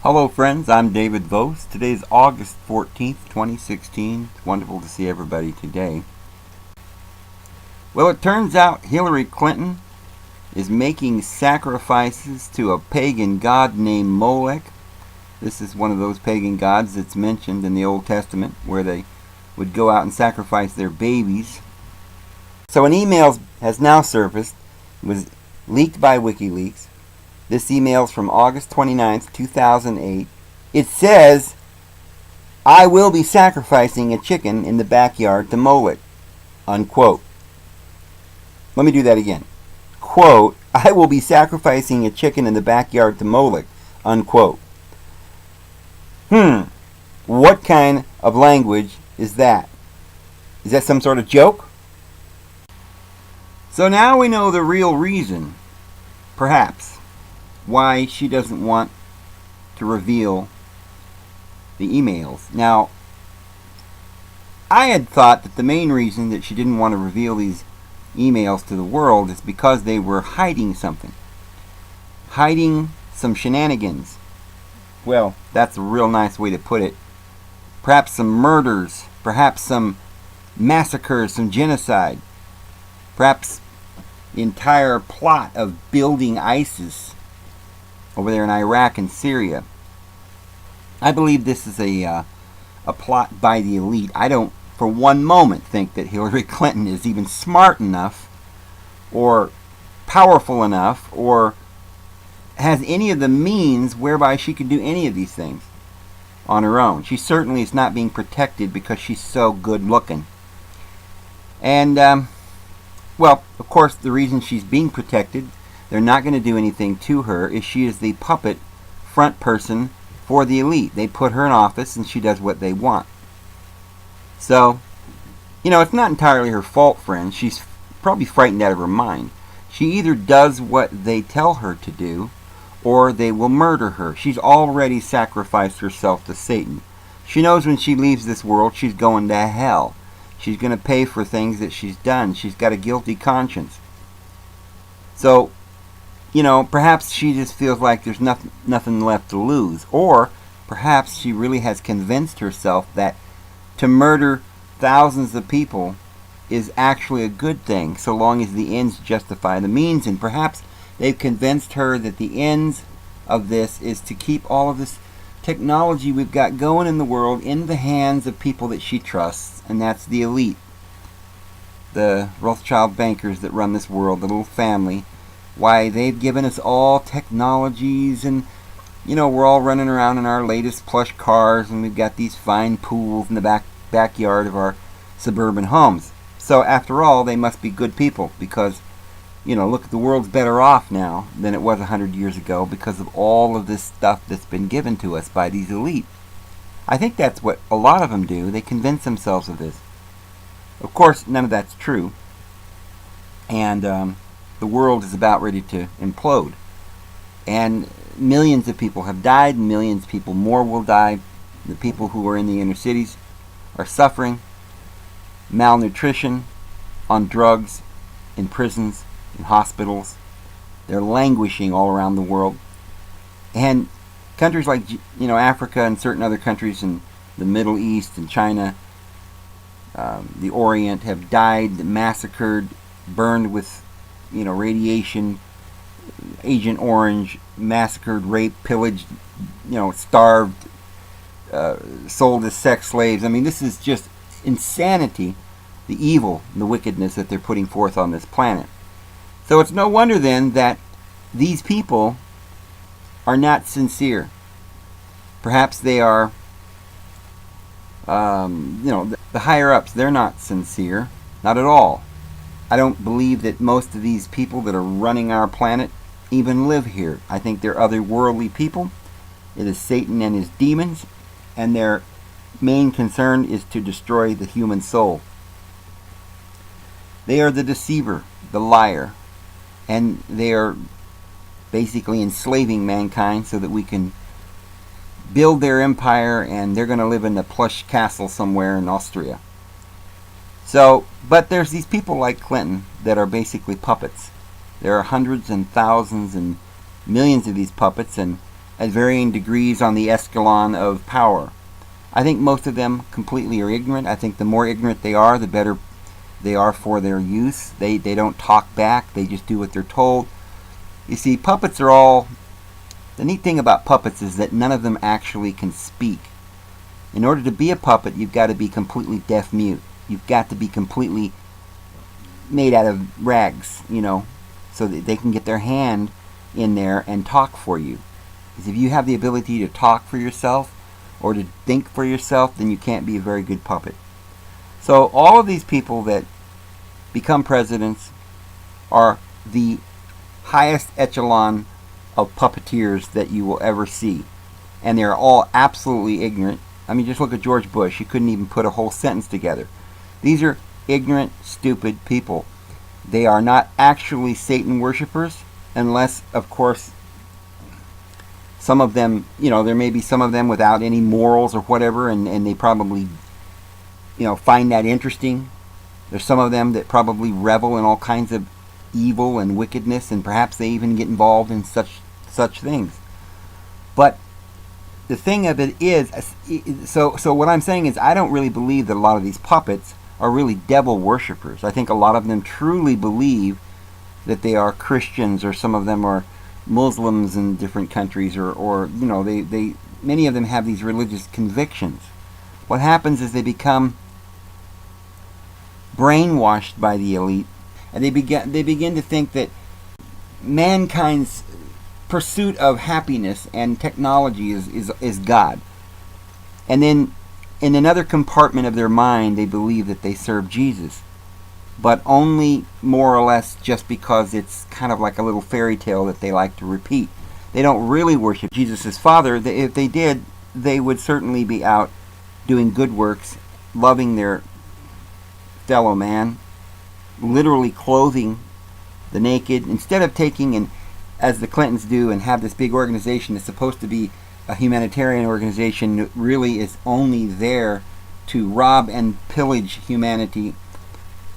Hello friends, I'm David Vos. Today's August 14th, 2016. It's wonderful to see everybody today. Well, it turns out Hillary Clinton is making sacrifices to a pagan god named Molech. This is one of those pagan gods that's mentioned in the Old Testament where they would go out and sacrifice their babies. So an email has now surfaced. It was leaked by WikiLeaks. This email is from August 29th, 2008. It says, "I will be sacrificing a chicken in the backyard to Molech," unquote. Let me do that again. Quote, "I will be sacrificing a chicken in the backyard to Molech," unquote. What kind of language is that? Is that some sort of joke? So now we know the real reason, perhaps, why she doesn't want to reveal the emails. Now, I had thought that the main reason that she didn't want to reveal these emails to the world is because they were hiding something. Hiding some shenanigans. Well, that's a real nice way to put it. Perhaps some murders, perhaps some massacres, some genocide, perhaps the entire plot of building ISIS over there in Iraq and Syria. I believe this is a plot by the elite. I don't for one moment think that Hillary Clinton is even smart enough or powerful enough or has any of the means whereby she could do any of these things on her own. She certainly is not being protected because she's so good looking. And, well, of course, the reason she's being protected, they're not going to do anything to her, is she is the puppet front person for the elite. They put her in office and she does what they want. So, it's not entirely her fault, friends. She's probably frightened out of her mind. She either does what they tell her to do, or they will murder her. She's already sacrificed herself to Satan. She knows when she leaves this world, she's going to hell. She's going to pay for things that she's done. She's got a guilty conscience. So, perhaps she just feels like there's nothing left to lose. Or perhaps she really has convinced herself that to murder thousands of people is actually a good thing, so long as the ends justify the means. And perhaps they've convinced her that the ends of this is to keep all of this technology we've got going in the world in the hands of people that she trusts, and that's the elite. The Rothschild bankers that run this world, the little family. Why, they've given us all technologies, and we're all running around in our latest plush cars, and we've got these fine pools in the backyard of our suburban homes. So after all, they must be good people, because look, the world's better off now than it was 100 years ago because of all of this stuff that's been given to us by these elite. I think that's what a lot of them do. They convince themselves of this. Of course, none of that's true. And the world is about ready to implode. And millions of people have died, and millions of people more will die. The people who are in the inner cities are suffering malnutrition, on drugs, in prisons, in hospitals. They're languishing all around the world. And countries like Africa and certain other countries in the Middle East and China, the Orient, have died, massacred, burned with radiation, Agent Orange, massacred, raped, pillaged, starved, sold as sex slaves. I mean, this is just insanity, the evil and the wickedness that they're putting forth on this planet. So it's no wonder then that these people are not sincere. Perhaps they are, the higher ups, they're not sincere. Not at all. I don't believe that most of these people that are running our planet even live here. I think they're otherworldly people. It is Satan and his demons, and their main concern is to destroy the human soul. They are the deceiver, the liar, and they are basically enslaving mankind so that we can build their empire, and they're going to live in a plush castle somewhere in Austria. So, but there's these people like Clinton that are basically puppets. There are hundreds and thousands and millions of these puppets, and at varying degrees on the escalon of power. I think most of them completely are ignorant. I think the more ignorant they are, the better they are for their use. They don't talk back. They just do what they're told. You see, puppets are all... The neat thing about puppets is that none of them actually can speak. In order to be a puppet, you've got to be completely deaf-mute. You've got to be completely made out of rags, you know, so that they can get their hand in there and talk for you. Because if you have the ability to talk for yourself or to think for yourself, then you can't be a very good puppet. So all of these people that become presidents are the highest echelon of puppeteers that you will ever see. And they're all absolutely ignorant. I mean, just look at George Bush. He couldn't even put a whole sentence together. These are ignorant, stupid people. They are not actually Satan worshippers, unless, of course, some of them, you know, there may be some of them without any morals or whatever, and they probably, you know, find that interesting. There's some of them that probably revel in all kinds of evil and wickedness, and perhaps they even get involved in such things. But the thing of it is, so what I'm saying is, I don't really believe that a lot of these puppets are really devil worshippers. I think a lot of them truly believe that they are Christians, or some of them are Muslims in different countries, or you know, many of them have these religious convictions. What happens is they become brainwashed by the elite, and they begin to think that mankind's pursuit of happiness and technology is God. And then in another compartment of their mind, they believe that they serve Jesus, but only more or less just because it's kind of like a little fairy tale that they like to repeat. They don't really worship Jesus as Father. If they did, they would certainly be out doing good works, loving their fellow man, literally clothing the naked, instead of taking and, as the Clintons do, and have this big organization that's supposed to be a humanitarian organization that really is only there to rob and pillage humanity,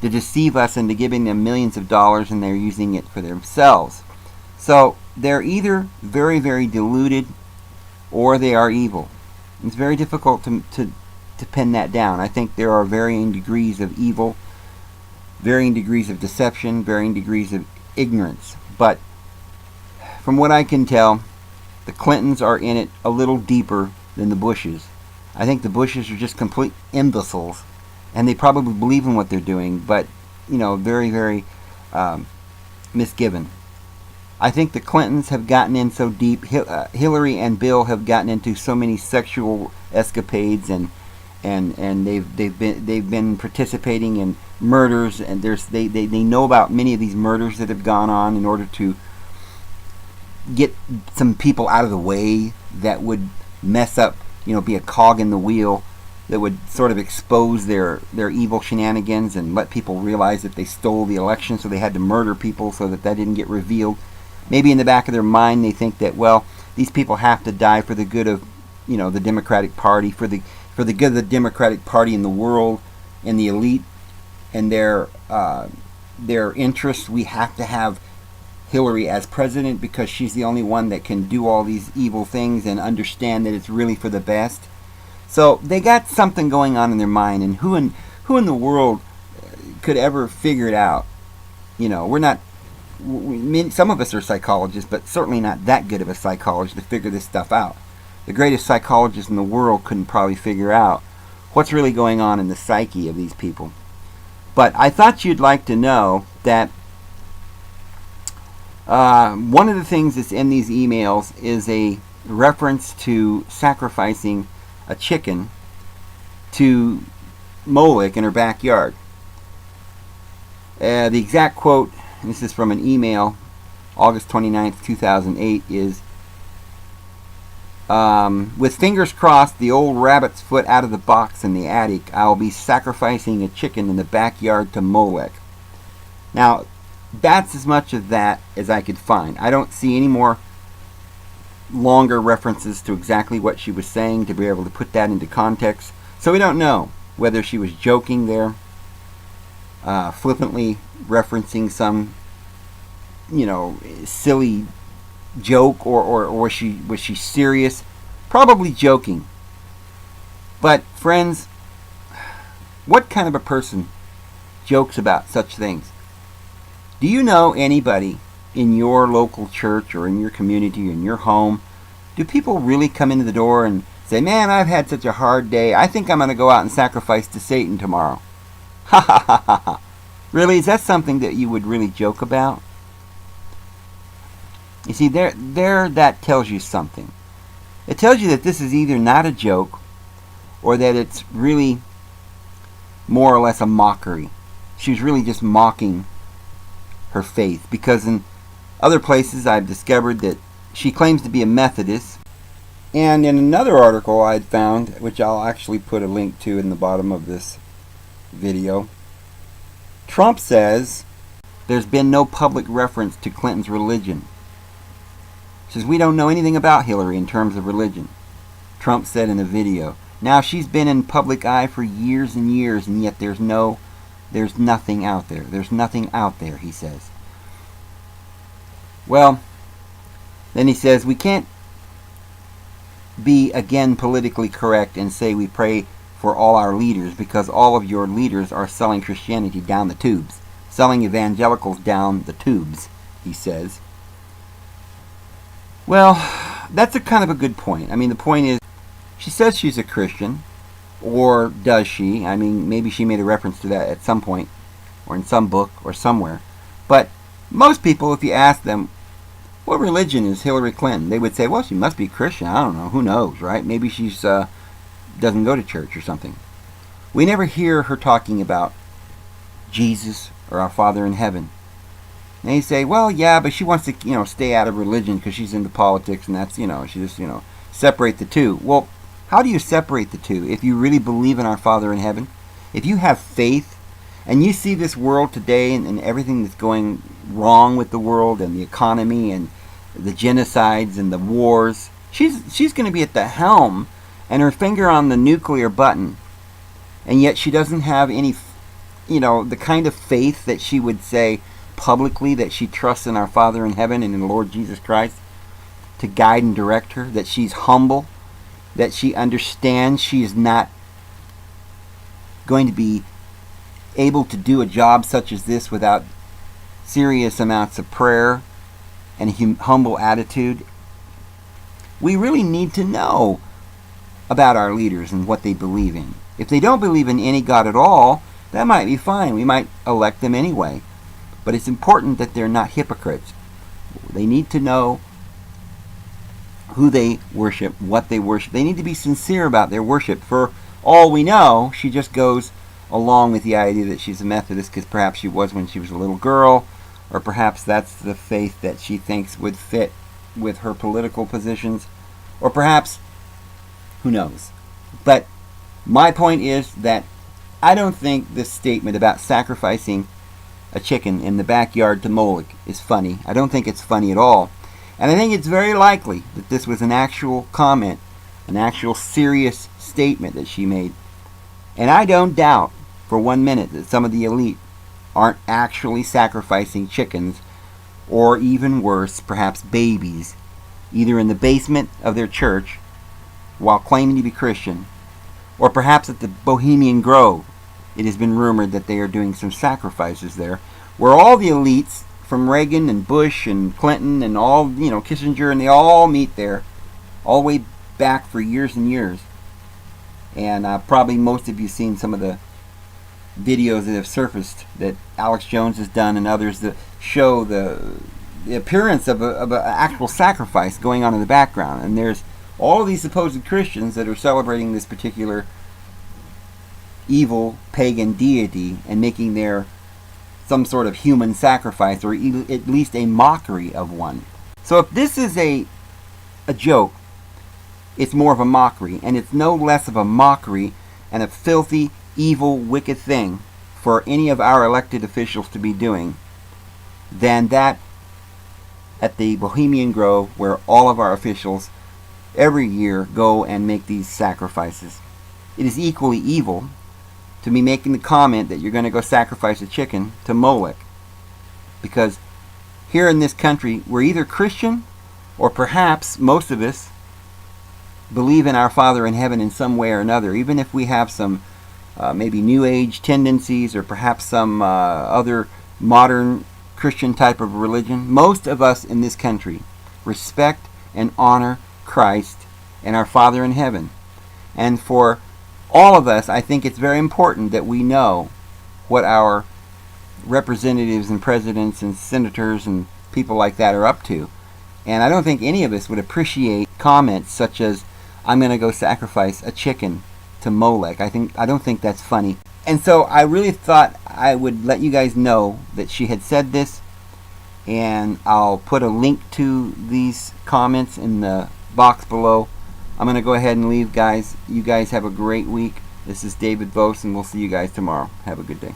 to deceive us into giving them millions of dollars, and they're using it for themselves. So they're either very, very deluded, or they are evil. It's very difficult to pin that down. I think there are varying degrees of evil, varying degrees of deception, varying degrees of ignorance. But from what I can tell, the Clintons are in it a little deeper than the Bushes. I think the Bushes are just complete imbeciles, and they probably believe in what they're doing, but, you know, very, very misgiven. I think the Clintons have gotten in so deep. Hillary and Bill have gotten into so many sexual escapades, and they've been participating in murders, and they know about many of these murders that have gone on in order to get some people out of the way that would mess up, you know, be a cog in the wheel that would sort of expose their evil shenanigans and let people realize that they stole the election, so they had to murder people so that didn't get revealed. Maybe in the back of their mind they think that, well, these people have to die for the good of, you know, the Democratic Party, for the good of the Democratic Party in the world, and the elite and their interests. We have to have Hillary as president because she's the only one that can do all these evil things and understand that it's really for the best. So they got something going on in their mind, and who in the world could ever figure it out? You know, some of us are psychologists, but certainly not that good of a psychologist to figure this stuff out. The greatest psychologist in the world couldn't probably figure out what's really going on in the psyche of these people. But I thought you'd like to know that one of the things that's in these emails is a reference to sacrificing a chicken to Molech in her backyard. The exact quote, and this is from an email, August 29th, 2008, is, with fingers crossed, the old rabbit's foot out of the box in the attic, I'll be sacrificing a chicken in the backyard to Molech. Now, that's as much of that as I could find. I don't see any more longer references to exactly what she was saying to be able to put that into context. So we don't know whether she was joking there, flippantly referencing some, you know, silly joke, or was she serious? Probably joking. But friends, what kind of a person jokes about such things? Do you know anybody in your local church or in your community or in your home? Do people really come into the door and say, man, I've had such a hard day, I think I'm going to go out and sacrifice to Satan tomorrow? Ha ha ha ha ha. Really? Is that something that you would really joke about? You see, there that tells you something. It tells you that this is either not a joke or that it's really more or less a mockery. She's really just mocking her faith, because in other places I've discovered that she claims to be a Methodist. And in another article I'd found, which I'll actually put a link to in the bottom of this video, Trump says there's been no public reference to Clinton's religion. Says we don't know anything about Hillary in terms of religion, Trump said in a video. Now, she's been in public eye for years and years, and yet there's nothing out there. There's nothing out there, he says. Well, then he says we can't be again politically correct and say we pray for all our leaders, because all of your leaders are selling Christianity down the tubes, selling evangelicals down the tubes, he says. Well, that's a kind of a good point. I mean, the point is, she says she's a Christian, or does she? I mean, maybe she made a reference to that at some point, or in some book, or somewhere. But most people, if you ask them, what religion is Hillary Clinton? They would say, well, she must be Christian. I don't know. Who knows, right? Maybe she's doesn't go to church or something. We never hear her talking about Jesus or our Father in heaven. And they say, well, yeah, but she wants to, stay out of religion because she's into politics, and that's, she just, separate the two. Well, how do you separate the two? If you really believe in our Father in heaven, if you have faith, and you see this world today and everything that's going wrong with the world and the economy and the genocides and the wars, she's going to be at the helm and her finger on the nuclear button, and yet she doesn't have any, the kind of faith that she would say publicly that she trusts in our Father in heaven and in the Lord Jesus Christ to guide and direct her, that she's humble, that she understands she is not going to be able to do a job such as this without serious amounts of prayer and a humble attitude. We really need to know about our leaders and what they believe in. If they don't believe in any God at all, that might be fine. We might elect them anyway. But it's important that they're not hypocrites. They need to know who they worship, what they worship. They need to be sincere about their worship. For all we know, she just goes along with the idea that she's a Methodist because perhaps she was when she was a little girl, or perhaps that's the faith that she thinks would fit with her political positions, or perhaps, who knows. But my point is that I don't think this statement about sacrificing a chicken in the backyard to Moloch is funny. I don't think it's funny at all. And I think it's very likely that this was an actual comment, an actual serious statement that she made. And I don't doubt for 1 minute that some of the elite aren't actually sacrificing chickens, or even worse, perhaps babies, either in the basement of their church while claiming to be Christian, or perhaps at the Bohemian Grove. It has been rumored that they are doing some sacrifices there, where all the elites from Reagan and Bush and Clinton and all, Kissinger, and they all meet there, all the way back for years and years. And probably most of you seen some of the videos that have surfaced that Alex Jones has done and others that show the appearance of an actual sacrifice going on in the background. And there's all of these supposed Christians that are celebrating this particular evil pagan deity and making their some sort of human sacrifice, or at least a mockery of one. So if this is a joke, it's more of a mockery, and it's no less of a mockery and a filthy, evil, wicked thing for any of our elected officials to be doing than that at the Bohemian Grove, where all of our officials every year go and make these sacrifices. It is equally evil to be making the comment that you're going to go sacrifice a chicken to Moloch, because here in this country we're either Christian Or perhaps most of us believe in our Father in heaven in some way or another, even if we have some maybe New Age tendencies or perhaps some other modern Christian type of religion. Most of us in this country respect and honor Christ and our Father in heaven. And for all of us, I think it's very important that we know what our representatives and presidents and senators and people like that are up to. And I don't think any of us would appreciate comments such as, "I'm going to go sacrifice a chicken to Molech." I don't think that's funny. And so I really thought I would let you guys know that she had said this, and I'll put a link to these comments in the box below. I'm going to go ahead and leave, guys. You guys have a great week. This is David Vos, and we'll see you guys tomorrow. Have a good day.